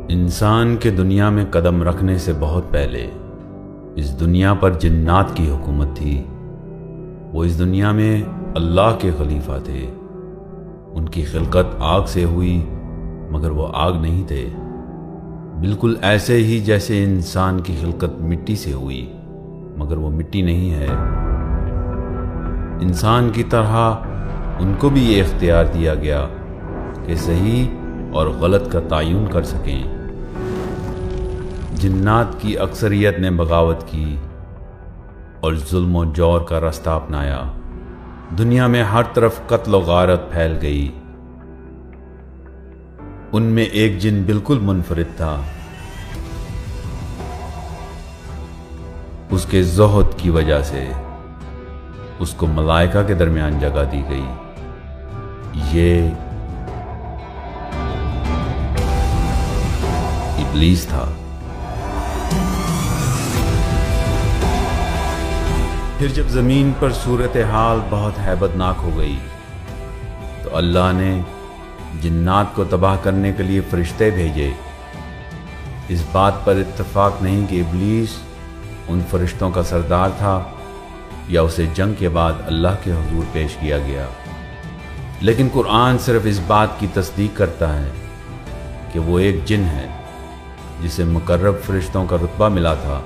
انسان کے دنیا میں قدم رکھنے سے بہت پہلے اس دنیا پر جنات کی حکومت تھی۔ وہ اس دنیا میں اللہ کے خلیفہ تھے۔ ان کی خلقت آگ سے ہوئی مگر وہ آگ نہیں تھے، بالکل ایسے ہی جیسے انسان کی خلقت مٹی سے ہوئی مگر وہ مٹی نہیں ہے۔ انسان کی طرح ان کو بھی یہ اختیار دیا گیا کہ صحیح اور غلط کا تعین کر سکیں۔ جنات کی اکثریت نے بغاوت کی اور ظلم و جور کا راستہ اپنایا۔ دنیا میں ہر طرف قتل و غارت پھیل گئی۔ ان میں ایک جن بالکل منفرد تھا۔ اس کے زہد کی وجہ سے اس کو ملائکہ کے درمیان جگہ دی گئی۔ یہ ابلیس تھا۔ پھر جب زمین پر صورتحال بہت ہیبت ناک ہو گئی تو اللہ نے جنات کو تباہ کرنے کے لیے فرشتے بھیجے۔ اس بات پر اتفاق نہیں کہ ابلیس ان فرشتوں کا سردار تھا یا اسے جنگ کے بعد اللہ کے حضور پیش کیا گیا، لیکن قرآن صرف اس بات کی تصدیق کرتا ہے کہ وہ ایک جن ہے جسے مقرب فرشتوں کا رتبہ ملا تھا۔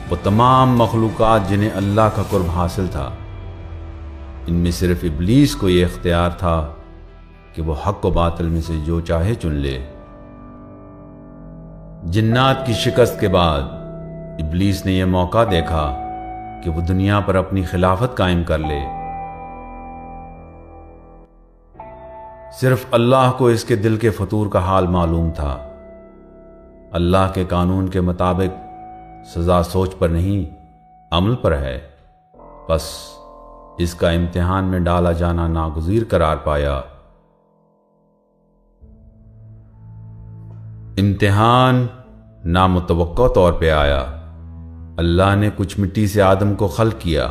وہ تمام مخلوقات جنہیں اللہ کا قرب حاصل تھا، ان میں صرف ابلیس کو یہ اختیار تھا کہ وہ حق و باطل میں سے جو چاہے چن لے۔ جنات کی شکست کے بعد ابلیس نے یہ موقع دیکھا کہ وہ دنیا پر اپنی خلافت قائم کر لے۔ صرف اللہ کو اس کے دل کے فطور کا حال معلوم تھا۔ اللہ کے قانون کے مطابق سزا سوچ پر نہیں، عمل پر ہے، بس اس کا امتحان میں ڈالا جانا ناگزیر قرار پایا۔ امتحان نامتوقع طور پہ آیا۔ اللہ نے کچھ مٹی سے آدم کو خلق کیا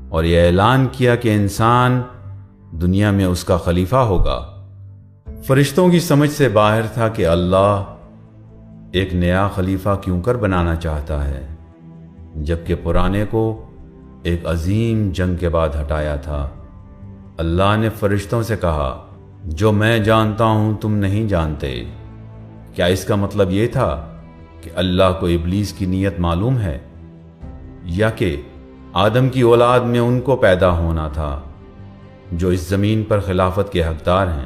اور یہ اعلان کیا کہ انسان دنیا میں اس کا خلیفہ ہوگا۔ فرشتوں کی سمجھ سے باہر تھا کہ اللہ ایک نیا خلیفہ کیوں کر بنانا چاہتا ہے، جبکہ پرانے کو ایک عظیم جنگ کے بعد ہٹایا تھا۔ اللہ نے فرشتوں سے کہا، جو میں جانتا ہوں تم نہیں جانتے۔ کیا اس کا مطلب یہ تھا کہ اللہ کو ابلیس کی نیت معلوم ہے، یا کہ آدم کی اولاد میں ان کو پیدا ہونا تھا جو اس زمین پر خلافت کے حقدار ہیں؟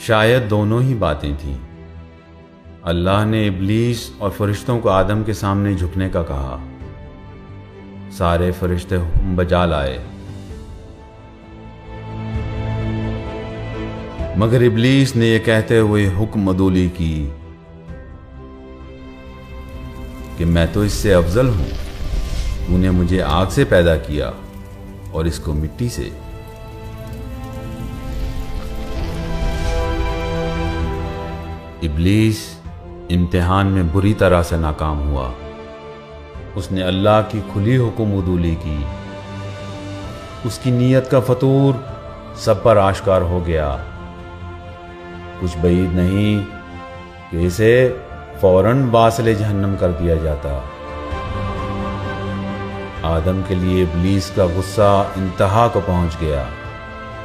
شاید دونوں ہی باتیں تھیں۔ اللہ نے ابلیس اور فرشتوں کو آدم کے سامنے جھکنے کا کہا۔ سارے فرشتے حکم بجا لائے، مگر ابلیس نے یہ کہتے ہوئے حکم عدولی کی کہ میں تو اس سے افضل ہوں، تو نے مجھے آگ سے پیدا کیا اور اس کو مٹی سے۔ ابلیس امتحان میں بری طرح سے ناکام ہوا۔ اس نے اللہ کی کھلی حکم عدولی کی۔ اس کی نیت کا فطور سب پر آشکار ہو گیا۔ کچھ بعید نہیں کہ اسے فوراً واصل جہنم کر دیا جاتا۔ آدم کے لیے ابلیس کا غصہ انتہا کو پہنچ گیا۔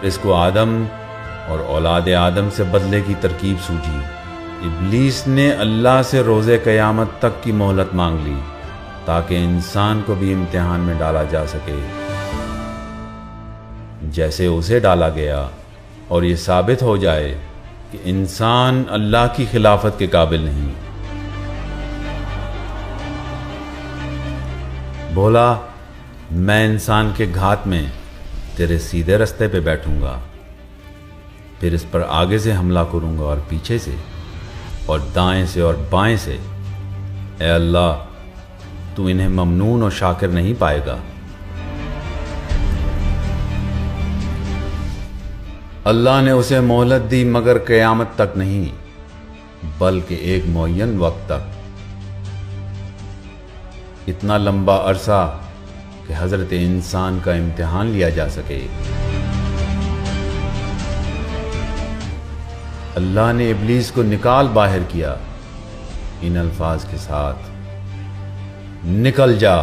اس کو آدم اور اولاد آدم سے بدلے کی ترکیب سوجھی۔ ابلیس نے اللہ سے روز قیامت تک کی مہلت مانگ لی تاکہ انسان کو بھی امتحان میں ڈالا جا سکے جیسے اسے ڈالا گیا، اور یہ ثابت ہو جائے کہ انسان اللہ کی خلافت کے قابل نہیں۔ بولا، میں انسان کے گھات میں تیرے سیدھے رستے پہ بیٹھوں گا، پھر اس پر آگے سے حملہ کروں گا اور پیچھے سے اور دائیں سے اور بائیں سے۔ اے اللہ، تو انہیں ممنون اور شاکر نہیں پائے گا۔ اللہ نے اسے مہلت دی، مگر قیامت تک نہیں بلکہ ایک معین وقت تک۔ اتنا لمبا عرصہ کہ حضرت انسان کا امتحان لیا جا سکے۔ اللہ نے ابلیس کو نکال باہر کیا ان الفاظ کے ساتھ: نکل جا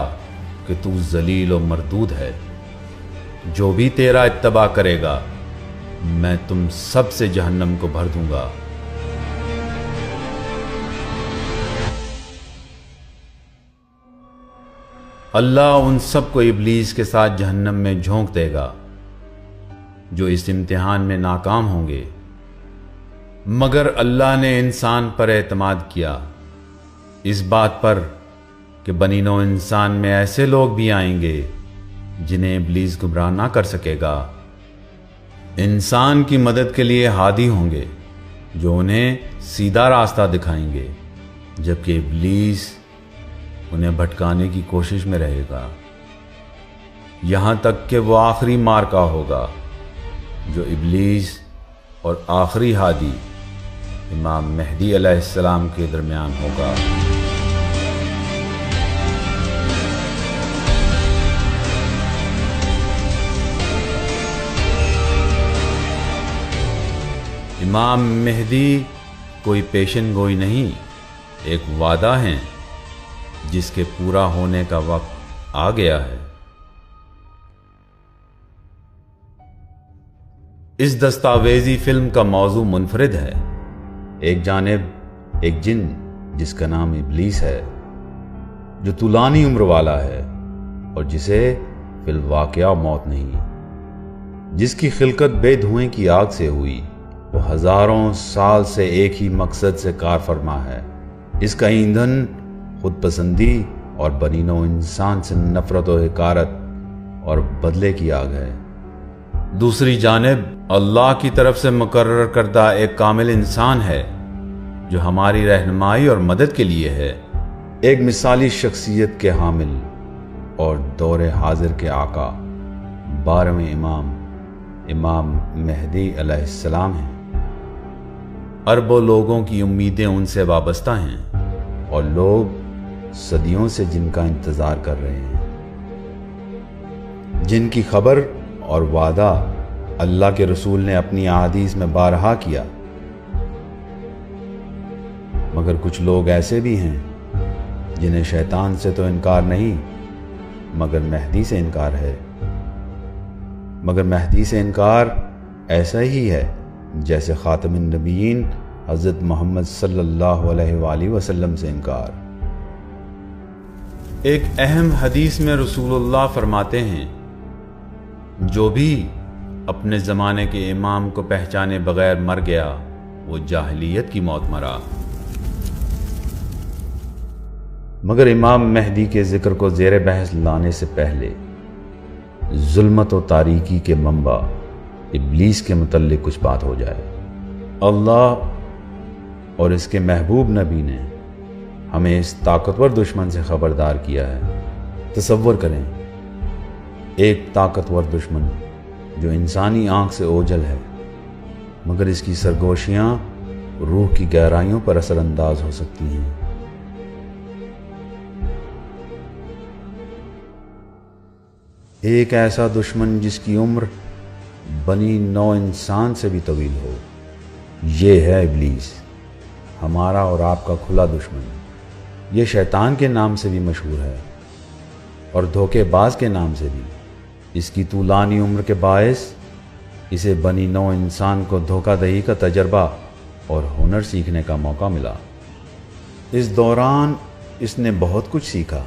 کہ تو ذلیل و مردود ہے، جو بھی تیرا اتباع کرے گا میں تم سب سے جہنم کو بھر دوں گا۔ اللہ ان سب کو ابلیس کے ساتھ جہنم میں جھونک دے گا جو اس امتحان میں ناکام ہوں گے، مگر اللہ نے انسان پر اعتماد کیا، اس بات پر کہ بنی نوع انسان میں ایسے لوگ بھی آئیں گے جنہیں ابلیس گمراہ نہ کر سکے گا۔ انسان کی مدد کے لیے ہادی ہوں گے جو انہیں سیدھا راستہ دکھائیں گے، جبکہ ابلیس انہیں بھٹکانے کی کوشش میں رہے گا، یہاں تک کہ وہ آخری مارکا ہوگا جو ابلیس اور آخری ہادی امام مہدی علیہ السلام کے درمیان ہوگا۔ امام مہدی کوئی پیشن گوئی نہیں، ایک وعدہ ہے جس کے پورا ہونے کا وقت آ گیا ہے۔ اس دستاویزی فلم کا موضوع منفرد ہے۔ ایک جانب ایک جن جس کا نام ابلیس ہے، جو طولانی عمر والا ہے اور جسے فی الواقعہ موت نہیں، جس کی خلقت بے دھوئیں کی آگ سے ہوئی، وہ ہزاروں سال سے ایک ہی مقصد سے کار فرما ہے۔ اس کا ایندھن خود پسندی اور بنی نوع انسان سے نفرت و حقارت اور بدلے کی آگ ہے۔ دوسری جانب اللہ کی طرف سے مقرر کردہ ایک کامل انسان ہے جو ہماری رہنمائی اور مدد کے لیے ہے، ایک مثالی شخصیت کے حامل اور دور حاضر کے آقا، 12ویں امام مہدی علیہ السلام ہیں۔ اربوں لوگوں کی امیدیں ان سے وابستہ ہیں اور لوگ صدیوں سے جن کا انتظار کر رہے ہیں، جن کی خبر اور وعدہ اللہ کے رسول نے اپنی احادیث میں بارہا کیا۔ مگر کچھ لوگ ایسے بھی ہیں جنہیں شیطان سے تو انکار نہیں مگر مہدی سے انکار ہے، مگر مہدی سے انکار ایسا ہی ہے جیسے خاتم النبیین حضرت محمد صلی اللہ علیہ وآلہ وسلم سے انکار۔ ایک اہم حدیث میں رسول اللہ فرماتے ہیں، جو بھی اپنے زمانے کے امام کو پہچانے بغیر مر گیا وہ جاہلیت کی موت مرا۔ مگر امام مہدی کے ذکر کو زیر بحث لانے سے پہلے ظلمت و تاریکی کے منبع ابلیس کے متعلق کچھ بات ہو جائے۔ اللہ اور اس کے محبوب نبی نے ہمیں اس طاقتور دشمن سے خبردار کیا ہے۔ تصور کریں، ایک طاقتور دشمن جو انسانی آنکھ سے اوجھل ہے، مگر اس کی سرگوشیاں روح کی گہرائیوں پر اثر انداز ہو سکتی ہیں۔ ایک ایسا دشمن جس کی عمر بنی نوع انسان سے بھی طویل ہو، یہ ہے ابلیس، ہمارا اور آپ کا کھلا دشمن۔ یہ شیطان کے نام سے بھی مشہور ہے اور دھوکے باز کے نام سے بھی۔ اس کی طولانی عمر کے باعث اسے بنی نوع انسان کو دھوکہ دہی کا تجربہ اور ہنر سیکھنے کا موقع ملا۔ اس دوران اس نے بہت کچھ سیکھا۔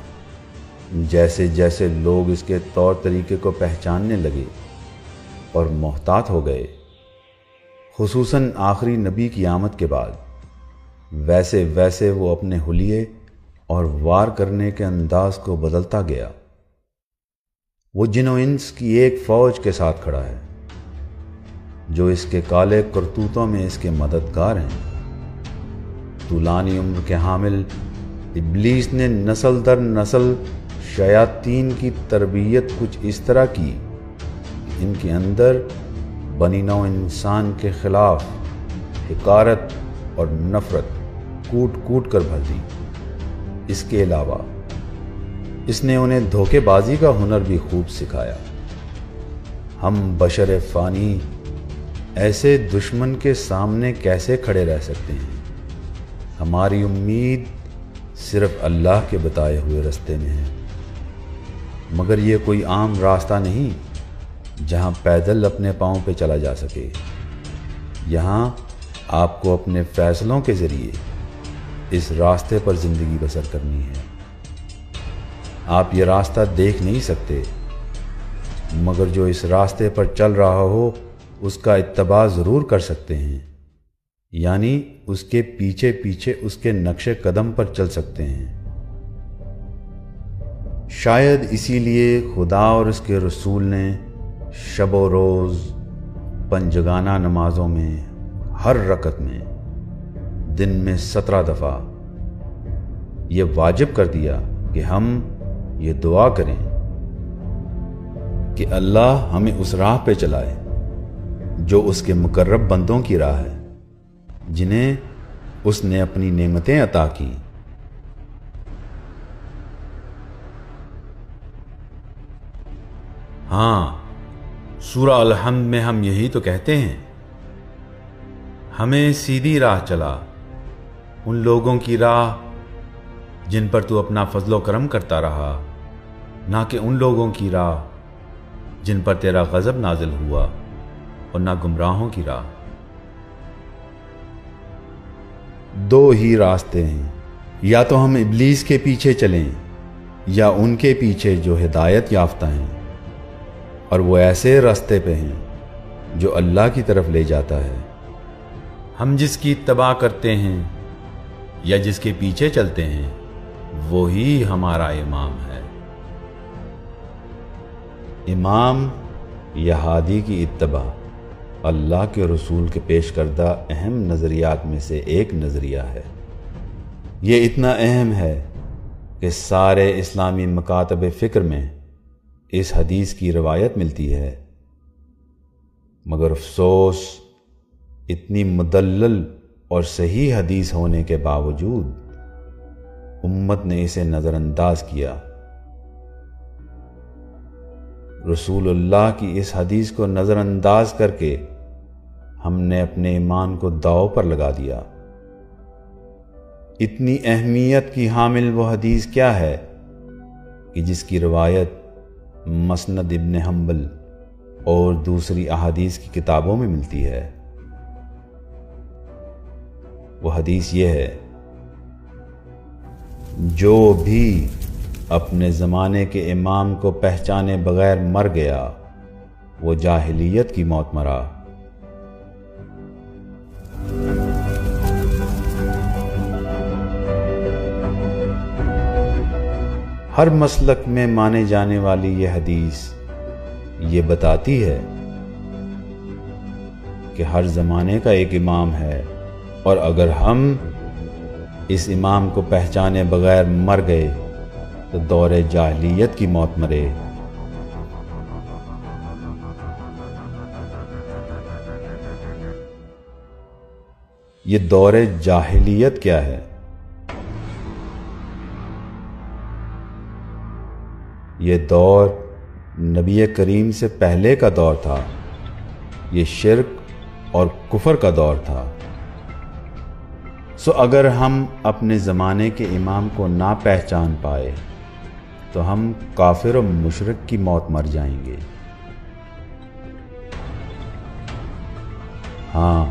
جیسے جیسے لوگ اس کے طور طریقے کو پہچاننے لگے اور محتاط ہو گئے، خصوصاً آخری نبی کی آمد کے بعد، ویسے ویسے وہ اپنے حلیے اور وار کرنے کے انداز کو بدلتا گیا۔ وہ جن و انس کی ایک فوج کے ساتھ کھڑا ہے جو اس کے کالے کرتوتوں میں اس کے مددگار ہیں۔ طولانی عمر کے حامل ابلیس نے نسل در نسل شیاطین کی تربیت کچھ اس طرح کی کہ ان کے اندر بنی نوع انسان کے خلاف حقارت اور نفرت کوٹ کوٹ کر بھر دی۔ اس کے علاوہ اس نے انہیں دھوکے بازی کا ہنر بھی خوب سکھایا۔ ہم بشر فانی ایسے دشمن کے سامنے کیسے کھڑے رہ سکتے ہیں؟ ہماری امید صرف اللہ کے بتائے ہوئے راستے میں ہے، مگر یہ کوئی عام راستہ نہیں جہاں پیدل اپنے پاؤں پہ چلا جا سکے۔ یہاں آپ کو اپنے فیصلوں کے ذریعے اس راستے پر زندگی بسر کرنی ہے۔ آپ یہ راستہ دیکھ نہیں سکتے، مگر جو اس راستے پر چل رہا ہو اس کا اتباع ضرور کر سکتے ہیں، یعنی اس کے پیچھے پیچھے اس کے نقش قدم پر چل سکتے ہیں۔ شاید اسی لیے خدا اور اس کے رسول نے شب و روز پنجگانہ نمازوں میں ہر رکعت میں دن میں 17 دفعہ یہ واجب کر دیا کہ ہم یہ دعا کریں کہ اللہ ہمیں اس راہ پہ چلائے جو اس کے مقرب بندوں کی راہ ہے، جنہیں اس نے اپنی نعمتیں عطا کی۔ ہاں، سورہ الحمد میں ہم یہی تو کہتے ہیں، ہمیں سیدھی راہ چلا، ان لوگوں کی راہ جن پر تو اپنا فضل و کرم کرتا رہا، نہ کہ ان لوگوں کی راہ جن پر تیرا غضب نازل ہوا، اور نہ گمراہوں کی راہ۔ دو ہی راستے ہیں، یا تو ہم ابلیس کے پیچھے چلیں یا ان کے پیچھے جو ہدایت یافتہ ہیں، اور وہ ایسے راستے پہ ہیں جو اللہ کی طرف لے جاتا ہے۔ ہم جس کی اتباع کرتے ہیں یا جس کے پیچھے چلتے ہیں وہی ہمارا امام ہے۔ امام یا ہادی کی اتباع اللہ کے رسول کے پیش کردہ اہم نظریات میں سے ایک نظریہ ہے۔ یہ اتنا اہم ہے کہ سارے اسلامی مکاتب فکر میں اس حدیث کی روایت ملتی ہے، مگر افسوس اتنی مدلل اور صحیح حدیث ہونے کے باوجود امت نے اسے نظر انداز کیا۔ رسول اللہ کی اس حدیث کو نظر انداز کر کے ہم نے اپنے ایمان کو داؤ پر لگا دیا۔ اتنی اہمیت کی حامل وہ حدیث کیا ہے کہ جس کی روایت مسند ابن حنبل اور دوسری احادیث کی کتابوں میں ملتی ہے۔ وہ حدیث یہ ہے، جو بھی اپنے زمانے کے امام کو پہچانے بغیر مر گیا وہ جاہلیت کی موت مرا۔ ہر مسلک میں مانے جانے والی یہ حدیث یہ بتاتی ہے کہ ہر زمانے کا ایک امام ہے، اور اگر ہم اس امام کو پہچانے بغیر مر گئے تو دور جاہلیت کی موت مرے۔ یہ دور جاہلیت کیا ہے؟ یہ دور نبی کریم سے پہلے کا دور تھا، یہ شرک اور کفر کا دور تھا۔ سو اگر ہم اپنے زمانے کے امام کو نہ پہچان پائے تو ہم کافر و مشرک کی موت مر جائیں گے۔ ہاں،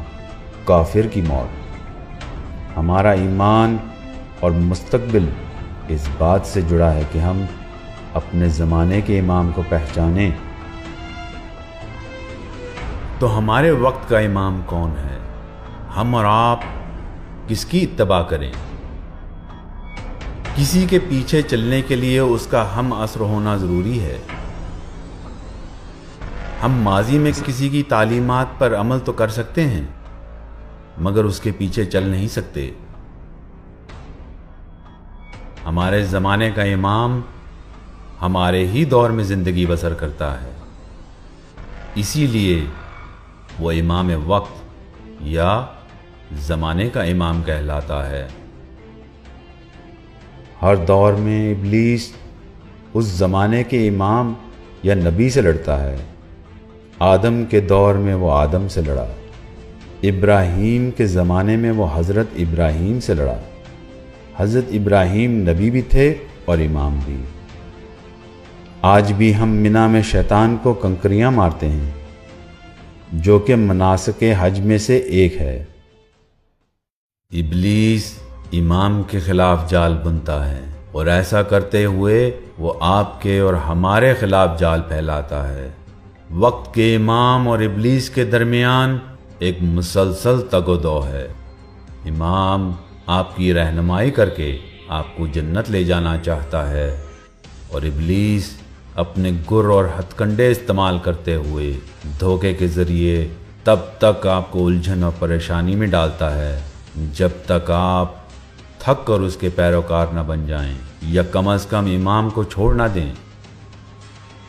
کافر کی موت۔ ہمارا ایمان اور مستقبل اس بات سے جڑا ہے کہ ہم اپنے زمانے کے امام کو پہچانیں۔ تو ہمارے وقت کا امام کون ہے؟ ہم اور آپ کس کی اتباع کریں؟ کسی کے پیچھے چلنے کے لیے اس کا ہم عصر ہونا ضروری ہے۔ ہم ماضی میں کسی کی تعلیمات پر عمل تو کر سکتے ہیں، مگر اس کے پیچھے چل نہیں سکتے۔ ہمارے زمانے کا امام ہمارے ہی دور میں زندگی بسر کرتا ہے، اسی لیے وہ امام وقت یا زمانے کا امام کہلاتا ہے۔ ہر دور میں ابلیس اس زمانے کے امام یا نبی سے لڑتا ہے، آدم کے دور میں وہ آدم سے لڑا، ابراہیم کے زمانے میں وہ حضرت ابراہیم سے لڑا۔ حضرت ابراہیم نبی بھی تھے اور امام بھی۔ آج بھی ہم منی میں شیطان کو کنکریاں مارتے ہیں، جو کہ مناسک حج میں سے ایک ہے۔ ابلیس امام کے خلاف جال بنتا ہے، اور ایسا کرتے ہوئے وہ آپ کے اور ہمارے خلاف جال پھیلاتا ہے۔ وقت کے امام اور ابلیس کے درمیان ایک مسلسل تگ و دو ہے۔ امام آپ کی رہنمائی کر کے آپ کو جنت لے جانا چاہتا ہے، اور ابلیس اپنے گر اور ہتھ کنڈے استعمال کرتے ہوئے دھوکے کے ذریعے تب تک آپ کو الجھن اور پریشانی میں ڈالتا ہے جب تک آپ تھک کر اس کے پیروکار نہ بن جائیں، یا کم از کم امام کو چھوڑ نہ دیں۔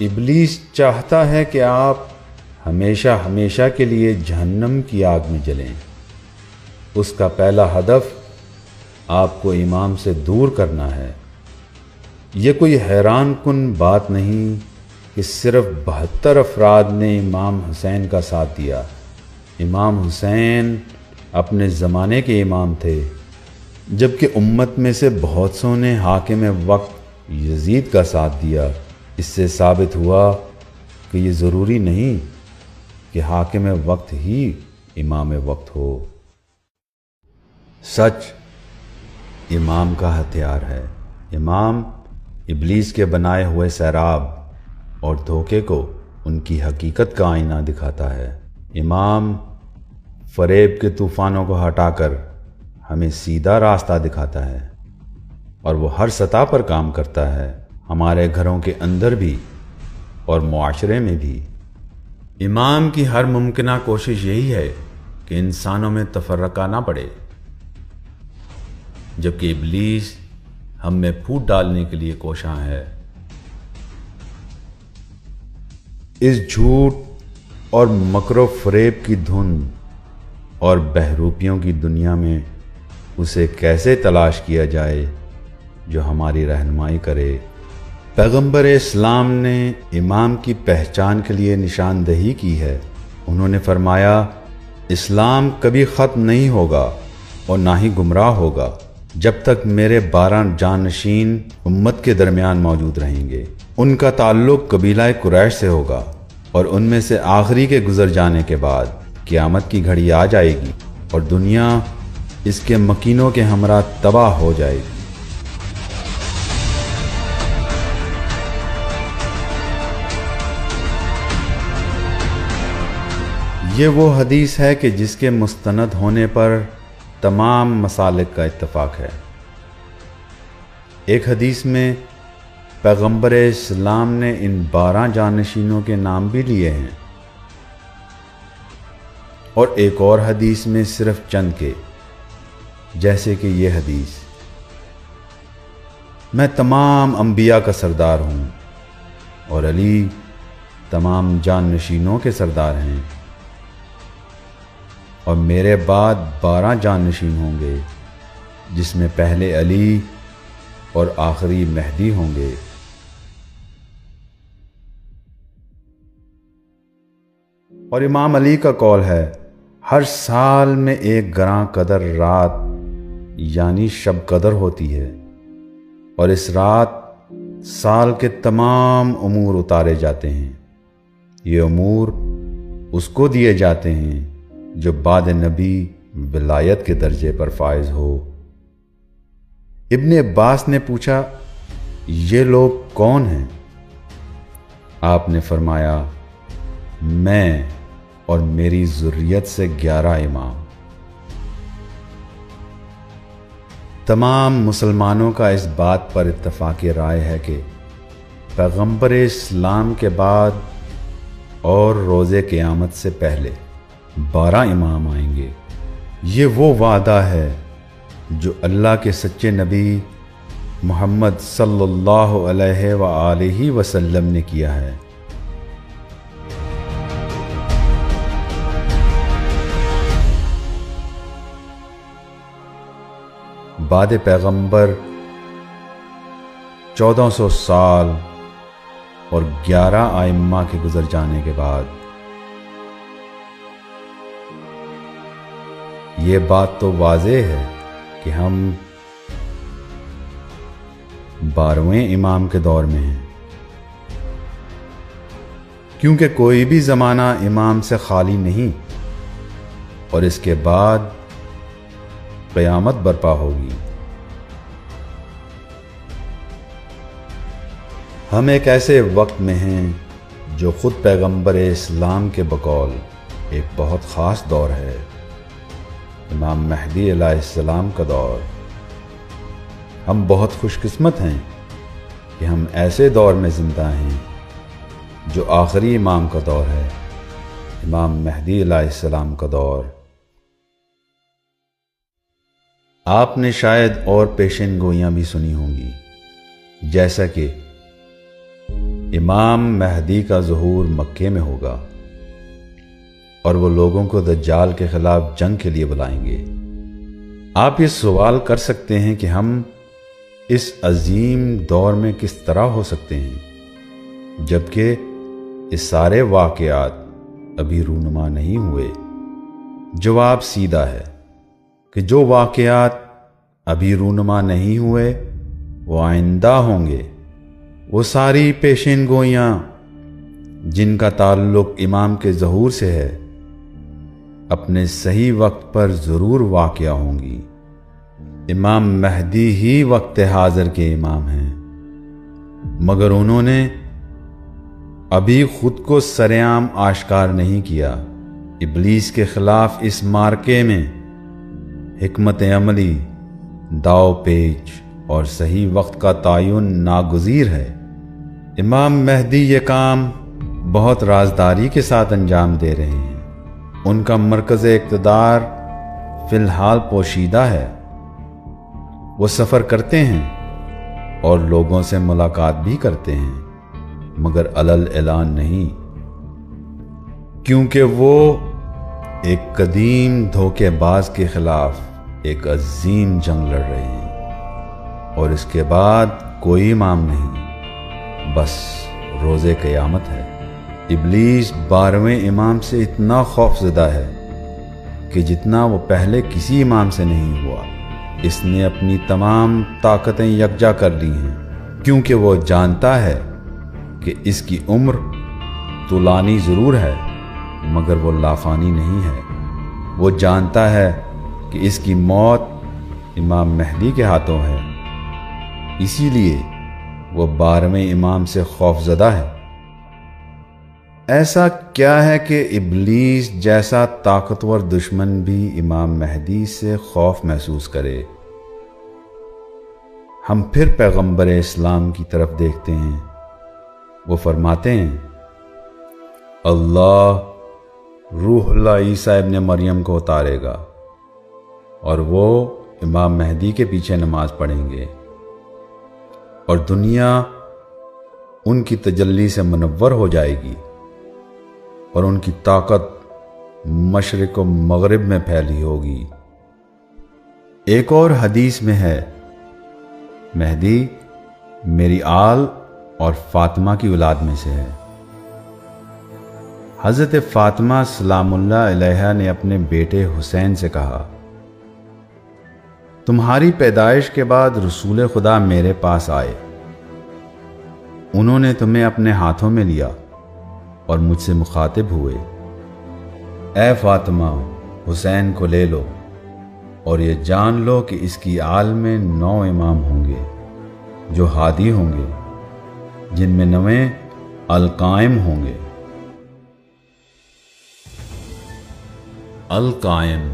ابلیس چاہتا ہے کہ آپ ہمیشہ ہمیشہ کے لیے جہنم کی آگ میں جلیں۔ اس کا پہلا ہدف آپ کو امام سے دور کرنا ہے۔ یہ کوئی حیران کن بات نہیں کہ صرف 72 افراد نے امام حسین کا ساتھ دیا۔ امام حسین اپنے زمانے کے امام تھے، جبکہ امت میں سے بہت سو نے حاکم وقت یزید کا ساتھ دیا۔ اس سے ثابت ہوا کہ یہ ضروری نہیں کہ حاکم وقت ہی امام وقت ہو۔ سچ امام کا ہتھیار ہے۔ امام ابلیس کے بنائے ہوئے سیراب اور دھوکے کو ان کی حقیقت کا آئینہ دکھاتا ہے۔ امام فریب کے طوفانوں کو ہٹا کر ہمیں سیدھا راستہ دکھاتا ہے، اور وہ ہر سطح پر کام کرتا ہے، ہمارے گھروں کے اندر بھی اور معاشرے میں بھی۔ امام کی ہر ممکنہ کوشش یہی ہے کہ انسانوں میں تفرقہ نہ پڑے، جبکہ ابلیس ہم میں پھوٹ ڈالنے کے لیے کوشاں ہے۔ اس جھوٹ اور مکر و فریب کی دھن اور بہروپیوں کی دنیا میں اسے کیسے تلاش کیا جائے جو ہماری رہنمائی کرے۔ پیغمبر اسلام نے امام کی پہچان کے لیے نشاندہی کی ہے۔ انہوں نے فرمایا، اسلام کبھی ختم نہیں ہوگا اور نہ ہی گمراہ ہوگا جب تک میرے 12 جانشین امت کے درمیان موجود رہیں گے۔ ان کا تعلق قبیلہ قریش سے ہوگا، اور ان میں سے آخری کے گزر جانے کے بعد قیامت کی گھڑی آ جائے گی اور دنیا اس کے مکینوں کے ہمراہ تباہ ہو جائے گی۔ یہ وہ حدیث ہے کہ جس کے مستند ہونے پر تمام مسالک کا اتفاق ہے۔ ایک حدیث میں پیغمبر اسلام نے ان 12 جانشینوں کے نام بھی لیے ہیں، اور ایک اور حدیث میں صرف چند کے، جیسے کہ یہ حدیث، میں تمام انبیاء کا سردار ہوں اور علی تمام جانشینوں کے سردار ہیں، اور میرے بعد 12 جانشین ہوں گے، جس میں پہلے علی اور آخری مہدی ہوں گے۔ اور امام علی کا قول ہے، ہر سال میں ایک گراں قدر رات یعنی شب قدر ہوتی ہے، اور اس رات سال کے تمام امور اتارے جاتے ہیں۔ یہ امور اس کو دیے جاتے ہیں جو بعد نبی ولایت کے درجے پر فائز ہو۔ ابن عباس نے پوچھا، یہ لوگ کون ہیں؟ آپ نے فرمایا، میں اور میری ذریت سے 11 امام۔ تمام مسلمانوں کا اس بات پر اتفاق رائے ہے کہ پیغمبر اسلام کے بعد اور روز قیامت سے پہلے 12 امام آئیں گے۔ یہ وہ وعدہ ہے جو اللہ کے سچے نبی محمد صلی اللہ علیہ وآلہ وسلم نے کیا ہے۔ بعد پیغمبر 1400 سال اور 11 ائمہ کے گزر جانے کے بعد یہ بات تو واضح ہے کہ ہم 12ویں امام کے دور میں ہیں، کیونکہ کوئی بھی زمانہ امام سے خالی نہیں، اور اس کے بعد قیامت برپا ہوگی۔ ہم ایک ایسے وقت میں ہیں جو خود پیغمبر اسلام کے بقول ایک بہت خاص دور ہے، امام مہدی علیہ السلام کا دور۔ ہم بہت خوش قسمت ہیں کہ ہم ایسے دور میں زندہ ہیں جو آخری امام کا دور ہے، امام مہدی علیہ السلام کا دور۔ آپ نے شاید اور پیشین گوئیاں بھی سنی ہوں گی، جیسا کہ امام مہدی کا ظہور مکے میں ہوگا اور وہ لوگوں کو دجال کے خلاف جنگ کے لیے بلائیں گے۔ آپ یہ سوال کر سکتے ہیں کہ ہم اس عظیم دور میں کس طرح ہو سکتے ہیں جبکہ یہ سارے واقعات ابھی رونما نہیں ہوئے؟ جواب سیدھا ہے کہ جو واقعات ابھی رونما نہیں ہوئے وہ آئندہ ہوں گے۔ وہ ساری پیشین گوئیاں جن کا تعلق امام کے ظہور سے ہے اپنے صحیح وقت پر ضرور واقع ہوں گی۔ امام مہدی ہی وقت حاضر کے امام ہیں، مگر انہوں نے ابھی خود کو سرعام آشکار نہیں کیا۔ ابلیس کے خلاف اس مارکے میں حکمت عملی، داؤ پیچ اور صحیح وقت کا تعین ناگزیر ہے۔ امام مہدی یہ کام بہت رازداری کے ساتھ انجام دے رہے ہیں۔ ان کا مرکز اقتدار فی الحال پوشیدہ ہے۔ وہ سفر کرتے ہیں اور لوگوں سے ملاقات بھی کرتے ہیں، مگر علل اعلان نہیں، کیونکہ وہ ایک قدیم دھوکے باز کے خلاف ایک عظیم جنگ لڑ رہے ہیں، اور اس کے بعد کوئی امام نہیں، بس روز قیامت ہے۔ ابلیس 12ویں امام سے اتنا خوف زدہ ہے کہ جتنا وہ پہلے کسی امام سے نہیں ہوا۔ اس نے اپنی تمام طاقتیں یکجا کر لی ہیں، کیونکہ وہ جانتا ہے کہ اس کی عمر طولانی ضرور ہے مگر وہ لافانی نہیں ہے۔ وہ جانتا ہے کہ اس کی موت امام مہدی کے ہاتھوں ہے، اسی لیے وہ 12ویں امام سے خوف زدہ ہے۔ ایسا کیا ہے کہ ابلیس جیسا طاقتور دشمن بھی امام مہدی سے خوف محسوس کرے؟ ہم پھر پیغمبر اسلام کی طرف دیکھتے ہیں۔ وہ فرماتے ہیں، اللہ روح اللہ عیسیٰ ابن مریم کو اتارے گا اور وہ امام مہدی کے پیچھے نماز پڑھیں گے، اور دنیا ان کی تجلی سے منور ہو جائے گی، اور ان کی طاقت مشرق و مغرب میں پھیلی ہوگی۔ ایک اور حدیث میں ہے، مہدی میری آل اور فاطمہ کی اولاد میں سے ہے۔ حضرت فاطمہ سلام اللہ علیہا نے اپنے بیٹے حسین سے کہا، تمہاری پیدائش کے بعد رسول خدا میرے پاس آئے، انہوں نے تمہیں اپنے ہاتھوں میں لیا اور مجھ سے مخاطب ہوئے، اے فاطمہ حسین کو لے لو اور یہ جان لو کہ اس کی آل میں 9 امام ہوں گے جو ہادی ہوں گے، جن میں 9 القائم ہوں گے۔ القائم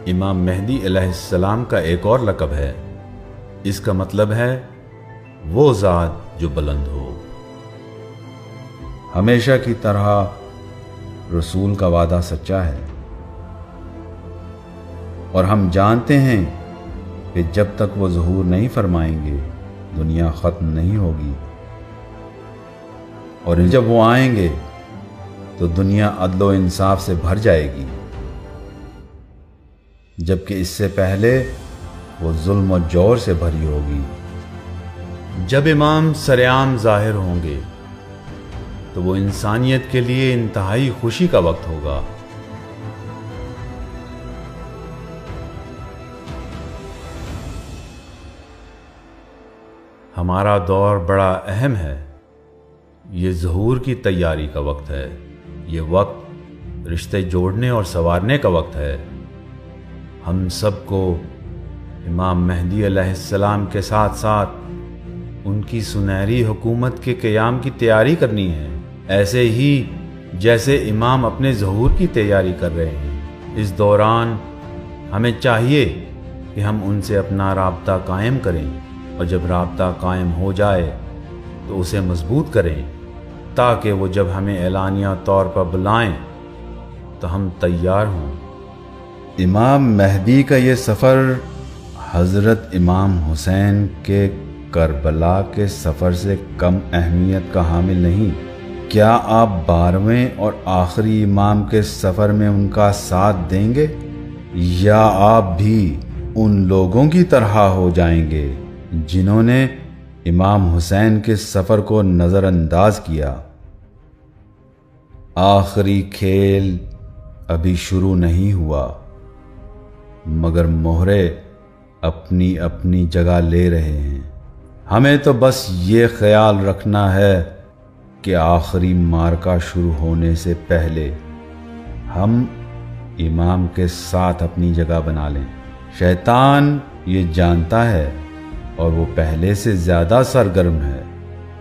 امام مہدی علیہ السلام کا ایک اور لقب ہے۔ اس کا مطلب ہے وہ ذات جو بلند ہو۔ ہمیشہ کی طرح رسول کا وعدہ سچا ہے، اور ہم جانتے ہیں کہ جب تک وہ ظہور نہیں فرمائیں گے دنیا ختم نہیں ہوگی، اور جب وہ آئیں گے تو دنیا عدل و انصاف سے بھر جائے گی، جبکہ اس سے پہلے وہ ظلم و جور سے بھری ہوگی۔ جب امام سرعام ظاہر ہوں گے تو وہ انسانیت کے لیے انتہائی خوشی کا وقت ہوگا۔ ہمارا دور بڑا اہم ہے۔ یہ ظہور کی تیاری کا وقت ہے۔ یہ وقت رشتے جوڑنے اور سنوارنے کا وقت ہے۔ ہم سب کو امام مہدی علیہ السلام کے ساتھ ساتھ ان کی سنہری حکومت کے قیام کی تیاری کرنی ہے، ایسے ہی جیسے امام اپنے ظہور کی تیاری کر رہے ہیں۔ اس دوران ہمیں چاہیے کہ ہم ان سے اپنا رابطہ قائم کریں، اور جب رابطہ قائم ہو جائے تو اسے مضبوط کریں، تاکہ وہ جب ہمیں اعلانیہ طور پر بلائیں تو ہم تیار ہوں۔ امام مہدی کا یہ سفر حضرت امام حسین کے کربلا کے سفر سے کم اہمیت کا حامل نہیں۔ کیا آپ 12ویں اور آخری امام کے سفر میں ان کا ساتھ دیں گے، یا آپ بھی ان لوگوں کی طرح ہو جائیں گے جنہوں نے امام حسین کے سفر کو نظر انداز کیا؟ آخری کھیل ابھی شروع نہیں ہوا، مگر مہرے اپنی اپنی جگہ لے رہے ہیں۔ ہمیں تو بس یہ خیال رکھنا ہے کہ آخری معرکہ شروع ہونے سے پہلے ہم امام کے ساتھ اپنی جگہ بنا لیں۔ شیطان یہ جانتا ہے اور وہ پہلے سے زیادہ سرگرم ہے۔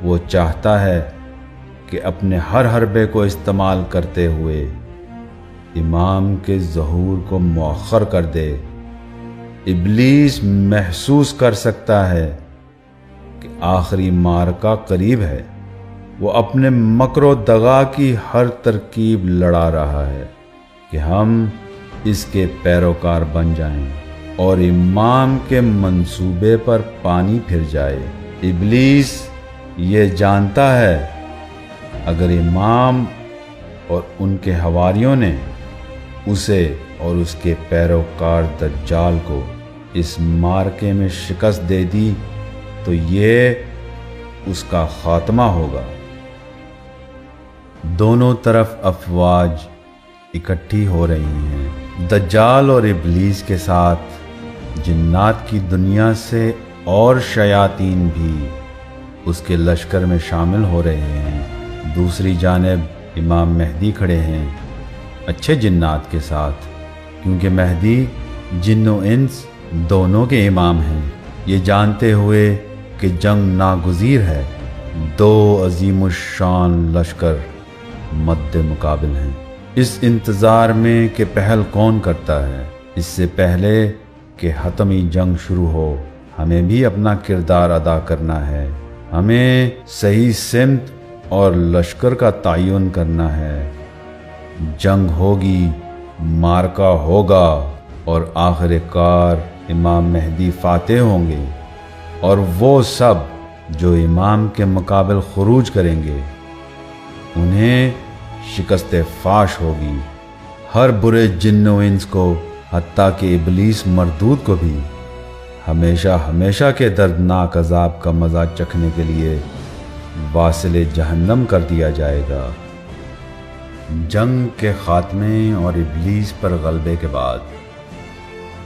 وہ چاہتا ہے کہ اپنے ہر حربے کو استعمال کرتے ہوئے امام کے ظہور کو مؤخر کر دے۔ ابلیس محسوس کر سکتا ہے کہ آخری معرکہ قریب ہے۔ وہ اپنے مکر و دغا کی ہر ترکیب لڑا رہا ہے کہ ہم اس کے پیروکار بن جائیں اور امام کے منصوبے پر پانی پھر جائے۔ ابلیس یہ جانتا ہے اگر امام اور ان کے حواریوں نے اسے اور اس کے پیروکار دجال کو اس معرکے میں شکست دے دی تو یہ اس کا خاتمہ ہوگا۔ دونوں طرف افواج اکٹھی ہو رہی ہیں۔ دجال اور ابلیس کے ساتھ جنات کی دنیا سے اور شیاطین بھی اس کے لشکر میں شامل ہو رہے ہیں۔ دوسری جانب امام مہدی کھڑے ہیں اچھے جنات کے ساتھ، کیونکہ مہدی جن و انس دونوں کے امام ہیں۔ یہ جانتے ہوئے کہ جنگ ناگزیر ہے، دو عظیم الشان لشکر مد مقابل ہیں۔ اس انتظار میں کہ پہل کون کرتا ہے، اس سے پہلے کہ حتمی جنگ شروع ہو، ہمیں بھی اپنا کردار ادا کرنا ہے۔ ہمیں صحیح سمت اور لشکر کا تعین کرنا ہے۔ جنگ ہوگی، معرکہ ہوگا، اور آخر کار امام مہدی فاتح ہوں گے، اور وہ سب جو امام کے مقابل خروج کریں گے انہیں شکست فاش ہوگی۔ ہر برے جن و انس کو، حتیٰ کہ ابلیس مردود کو بھی ہمیشہ ہمیشہ کے دردناک عذاب کا مزہ چکھنے کے لیے واصل جہنم کر دیا جائے گا۔ جنگ کے خاتمے اور ابلیس پر غلبے کے بعد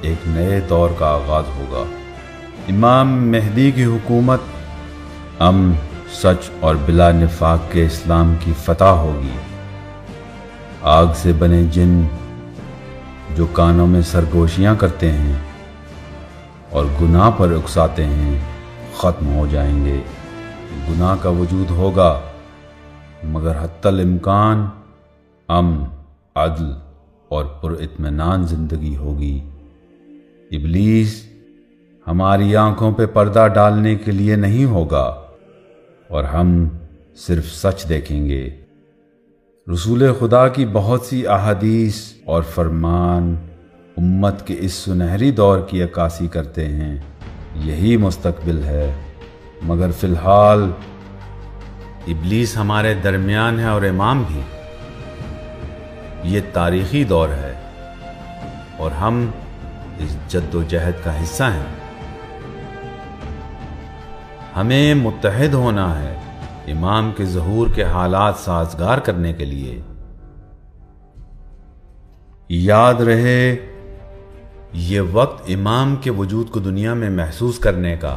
ایک نئے دور کا آغاز ہوگا۔ امام مہدی کی حکومت امن، سچ اور بلا نفاق کے اسلام کی فتح ہوگی۔ آگ سے بنے جن جو کانوں میں سرگوشیاں کرتے ہیں اور گناہ پر اکساتے ہیں ختم ہو جائیں گے۔ گناہ کا وجود ہوگا، مگر حتی الامکان امن، عدل اور پر اطمینان زندگی ہوگی۔ ابلیس ہماری آنکھوں پہ پردہ ڈالنے کے لیے نہیں ہوگا، اور ہم صرف سچ دیکھیں گے۔ رسول خدا کی بہت سی احادیث اور فرمان امت کے اس سنہری دور کی عکاسی کرتے ہیں۔ یہی مستقبل ہے، مگر فی الحال ابلیس ہمارے درمیان ہے اور امام بھی۔ یہ تاریخی دور ہے اور ہم اس جد و جہد کا حصہ ہیں۔ ہمیں متحد ہونا ہے امام کے ظہور کے حالات سازگار کرنے کے لیے۔ یاد رہے، یہ وقت امام کے وجود کو دنیا میں محسوس کرنے کا